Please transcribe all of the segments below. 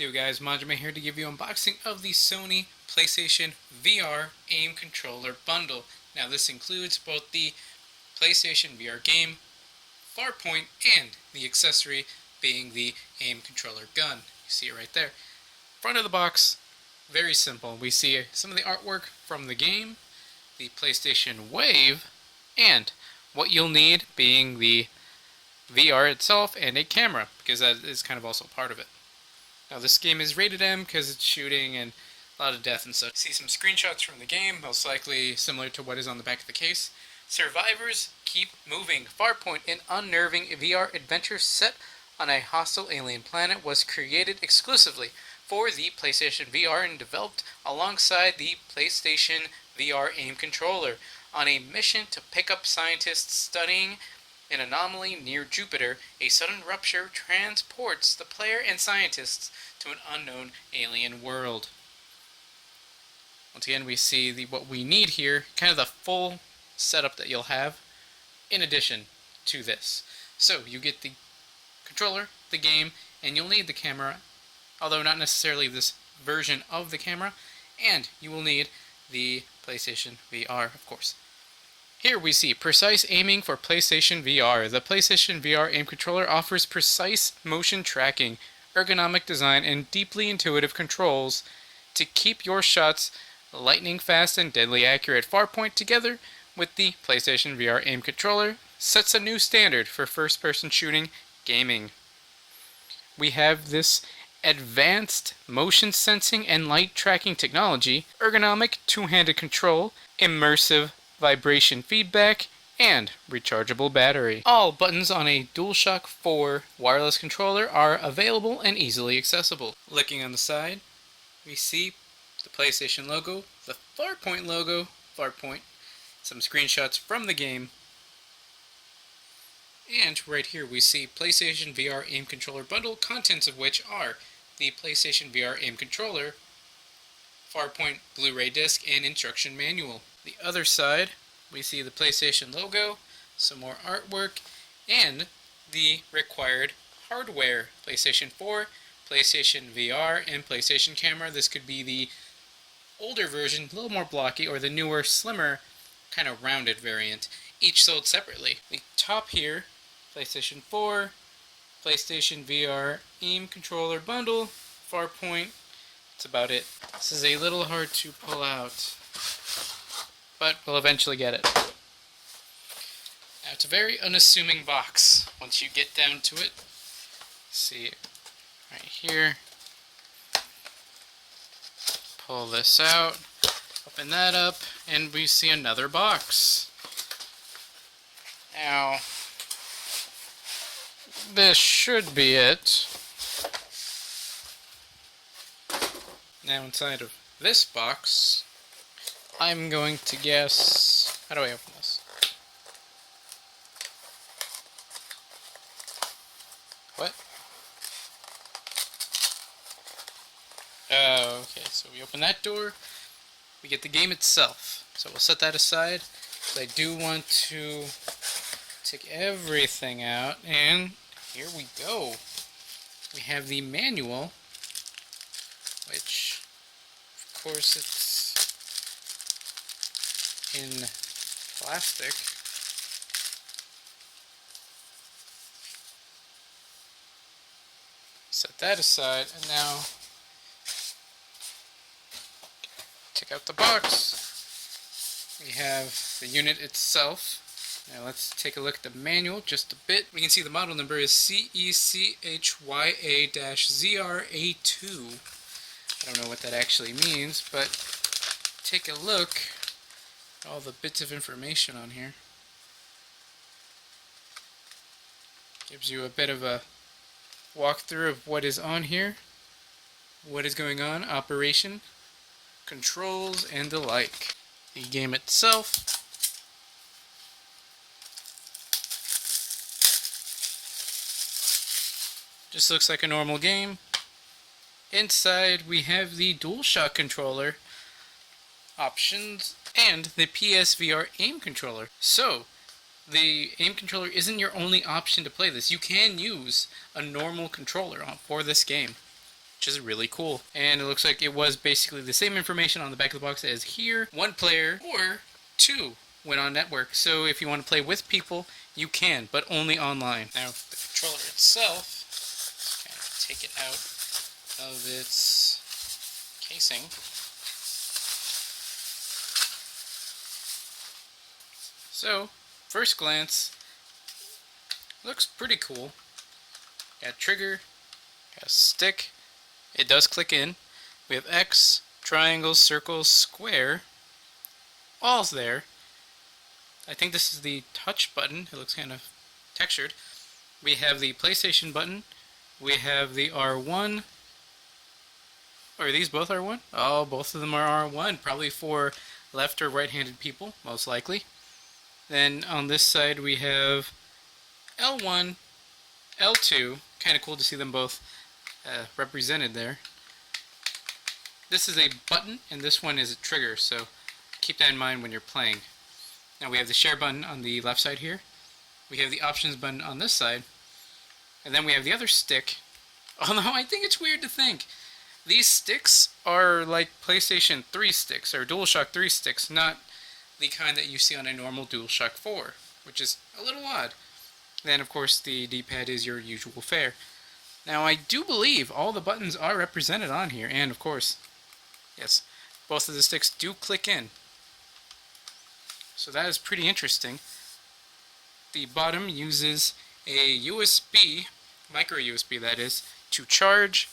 do, guys? Manjoume here to give you an unboxing of the Sony PlayStation VR aim controller bundle. Now this includes both the PlayStation VR game, Farpoint, and the accessory being the aim controller gun. You see it right there. Front of the box, very simple. We see some of the artwork from the game, the PlayStation Wave, and what you'll need being the VR itself and a camera, because that is kind of also part of it. Now this game is rated M because it's shooting and a lot of death and such. See some screenshots from the game, most likely similar to what is on the back of the case. Survivors keep moving. Farpoint, an unnerving VR adventure set on a hostile alien planet, was created exclusively for the PlayStation VR and developed alongside the PlayStation VR aim controller on a mission to pick up scientists studying an anomaly near Jupiter. A sudden rupture transports the player and scientists to an unknown alien world. Once again, we see what we need here, kind of the full setup that you'll have in addition to this. So you get the controller, the game, and you'll need the camera, although not necessarily this version of the camera, and you will need the PlayStation VR, of course. Here we see precise aiming for PlayStation VR. The PlayStation VR aim controller offers precise motion tracking, ergonomic design, and deeply intuitive controls to keep your shots lightning fast and deadly accurate. Farpoint, together with the PlayStation VR aim controller, sets a new standard for first-person shooting gaming. We have this advanced motion sensing and light tracking technology, ergonomic two-handed control, immersive vibration feedback, and rechargeable battery. All buttons on a DualShock 4 wireless controller are available and easily accessible. Looking on the side, we see the PlayStation logo, the Farpoint logo, some screenshots from the game, and right here we see PlayStation VR aim controller bundle, contents of which are the PlayStation VR aim controller, Farpoint Blu-ray disc, and instruction manual. The other side, we see the PlayStation logo, some more artwork, and the required hardware. PlayStation 4, PlayStation VR, and PlayStation camera. This could be the older version, a little more blocky, or the newer, slimmer, kind of rounded variant, each sold separately. The top here, PlayStation 4, PlayStation VR aim controller bundle, Farpoint. That's about it. This is a little hard to pull out, but we'll eventually get it. Now, it's a very unassuming box once you get down to it. See it right here. Pull this out, open that up, and we see another box. Now, this should be it. Now, inside of this box, I'm going to guess... How do I open this? What? Okay, so we open that door, we get the game itself. So we'll set that aside. But I do want to take everything out, and here we go. We have the manual, which, of course, it's in plastic. Set that aside, and now take out the box. We have the unit itself. Now let's take a look at the manual just a bit. We can see the model number is CECHYA-ZRA2. I don't know what that actually means, but take a look at all the bits of information on here. Gives you a bit of a walkthrough of what is on here, what is going on, operation, controls, and the like. The game itself. Just looks like a normal game. Inside we have the DualShock controller options and the PSVR aim controller. So, the aim controller isn't your only option to play this. You can use a normal controller for this game. which is really cool. And it looks like it was basically the same information on the back of the box as here. 1 player or 2 when on network. So if you want to play with people, you can, but only online. Now, the controller itself, kind of take it out of its casing. So, first glance, looks pretty cool. Got trigger, got a stick. It does click in. We have X, triangle, circle, square. All's there. I think this is the touch button. It looks kind of textured. We have the PlayStation button. We have the R1. Are these both R1? Oh, both of them are R1. Probably for left or right-handed people, most likely. Then on this side we have L1, L2. Kind of cool to see them both represented there. This is a button, and this one is a trigger, so keep that in mind when you're playing. Now we have the share button on the left side here. We have the options button on this side. And then we have the other stick. Although I think it's weird to think. These sticks are like PlayStation 3 sticks, or DualShock 3 sticks, not the kind that you see on a normal DualShock 4, which is a little odd. Then, of course, the D-pad is your usual fare. Now, I do believe all the buttons are represented on here, and, of course, yes, both of the sticks do click in. So that is pretty interesting. The bottom uses a USB, micro USB that is, to charge.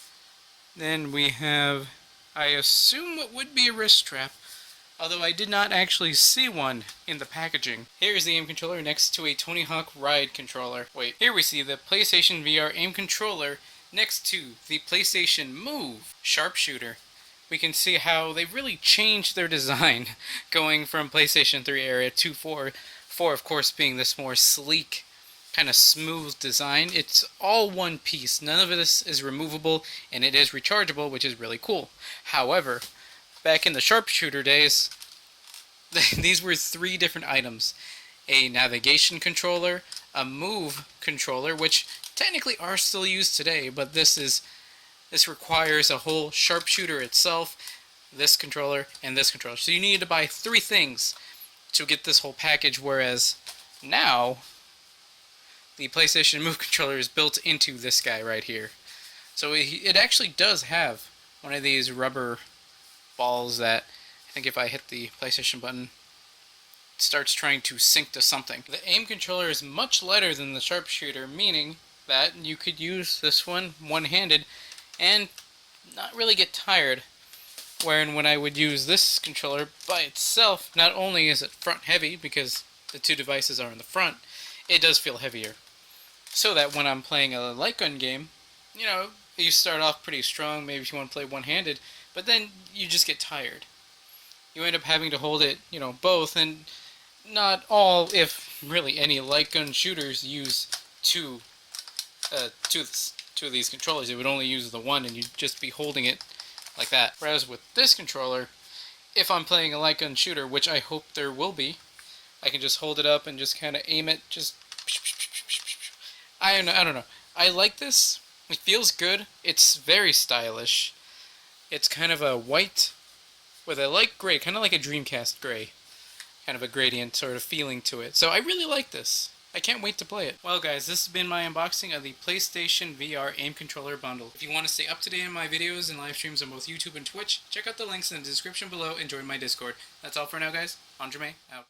Then we have, I assume what would be a wrist strap, although I did not actually see one in the packaging. Here is the aim controller next to a Tony Hawk Ride controller. Wait, here we see the PlayStation VR aim controller next to the PlayStation Move sharpshooter. We can see how they really changed their design going from PlayStation 3 era to 4. 4, of course, being this more sleek, kind of smooth design. It's all one piece. None of this is removable, and it is rechargeable, which is really cool. However, back in the sharpshooter days, these were 3 different items. A navigation controller, a move controller, which technically are still used today, but this requires a whole sharpshooter itself, this controller, and this controller. So you needed to buy 3 things to get this whole package, whereas now the PlayStation Move controller is built into this guy right here. So it actually does have one of these rubber balls that I think if I hit the PlayStation button, it starts trying to sync to something. The aim controller is much lighter than the sharpshooter, meaning that you could use this one one-handed and not really get tired. Wherein when I would use this controller by itself, not only is it front heavy because the 2 devices are in the front, it does feel heavier. So that when I'm playing a light gun game, you know, you start off pretty strong, maybe if you want to play one-handed, but then you just get tired. You end up having to hold it, you know, both, and not all, if really any light gun shooters use two of these controllers. It would only use the one, and you'd just be holding it like that. Whereas with this controller, if I'm playing a light gun shooter, which I hope there will be, I can just hold it up and just kind of aim it, just... I don't know. I like this. It feels good. It's very stylish. It's kind of a white with a light gray, kind of like a Dreamcast gray. Kind of a gradient sort of feeling to it. So I really like this. I can't wait to play it. Well guys, this has been my unboxing of the PlayStation VR aim controller bundle. If you want to stay up to date on my videos and live streams on both YouTube and Twitch, check out the links in the description below and join my Discord. That's all for now guys. Manjoume out.